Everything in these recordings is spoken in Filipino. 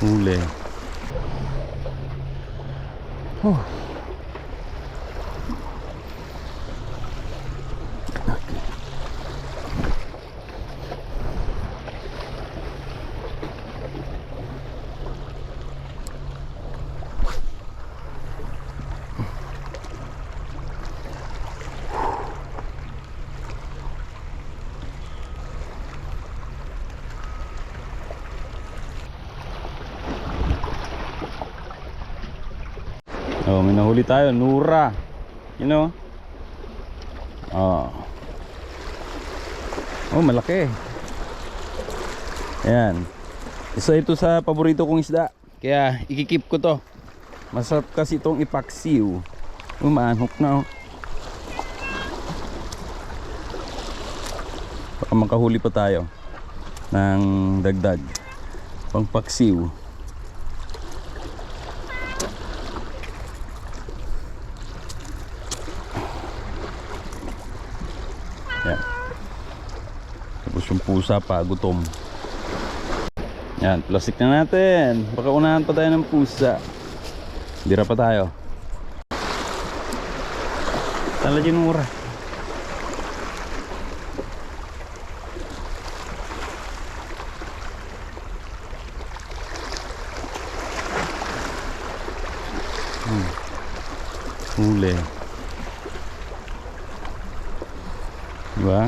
Huli. Oh. Oh, may nahuli tayo, Nura. You know? Oh. Oh, malaki. Ayan. Isa ito sa paborito kong isda. Kaya ikikip ko to. Masarap kasi itong ipaksiw. Oh, maanhok na oh. Baka makahuli pa tayo ng dagdag pang paksiw. Yan. Tapos yung pusa pa, gutom. Yan, plastic na natin. Baka unahan pa tayo ng pusa. Bira pa tayo. Tala dyan mura. Huli. Diba?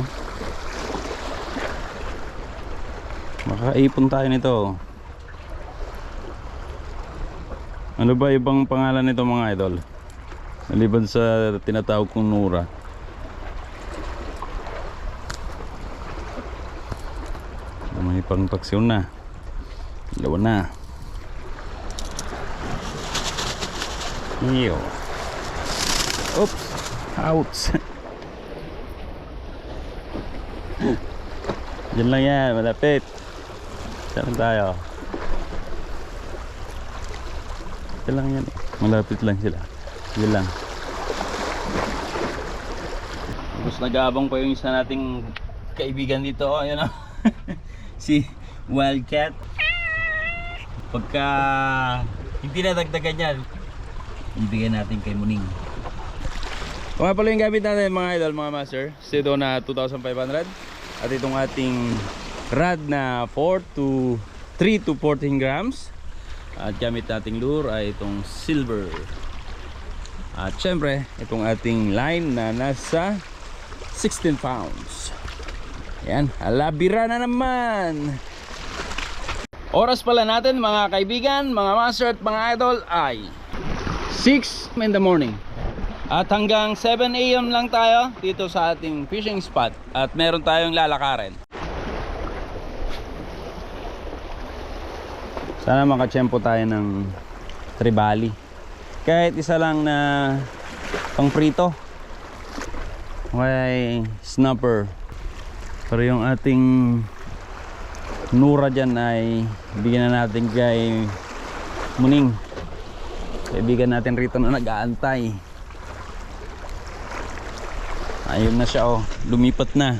Makaipon tayo nito. Ano ba ibang pangalan nito mga idol? Maliban sa tinatawag kong Nura. May pangpaksyon na. Dalawa na. Iyo. Oops. Ouch. Diyan lang yan, malapit. Saan tayo? Diyan lang yan. Malapit lang sila. Diyan lang. Tapos nag-aabang pa yung isa nating kaibigan dito. Oh, yun oh. Si Wildcat. Pagka hindi nadagdagan yan, ibigay natin kay Muning. Ito nga pala yung gamit natin mga idol, mga master. Sedo na 2,500. At itong ating rod na 3 to 14 grams. At gamit nating lure ay itong silver. At syempre itong ating line na nasa 16 pounds. Ayan, alabira na naman. Oras pala natin mga kaibigan, mga master at mga idol ay 6 in the morning. At hanggang 7 AM lang tayo dito sa ating fishing spot. At meron tayong lalakarin. Sana makatsyempo tayo ng tribali. Kahit isa lang na pang prito. Okay, snapper. Pero yung ating Nura dyan ay bigyan na natin kay Muning. Kaibigan natin rito na nag-aantay. Ayun na siya oh, lumipat na.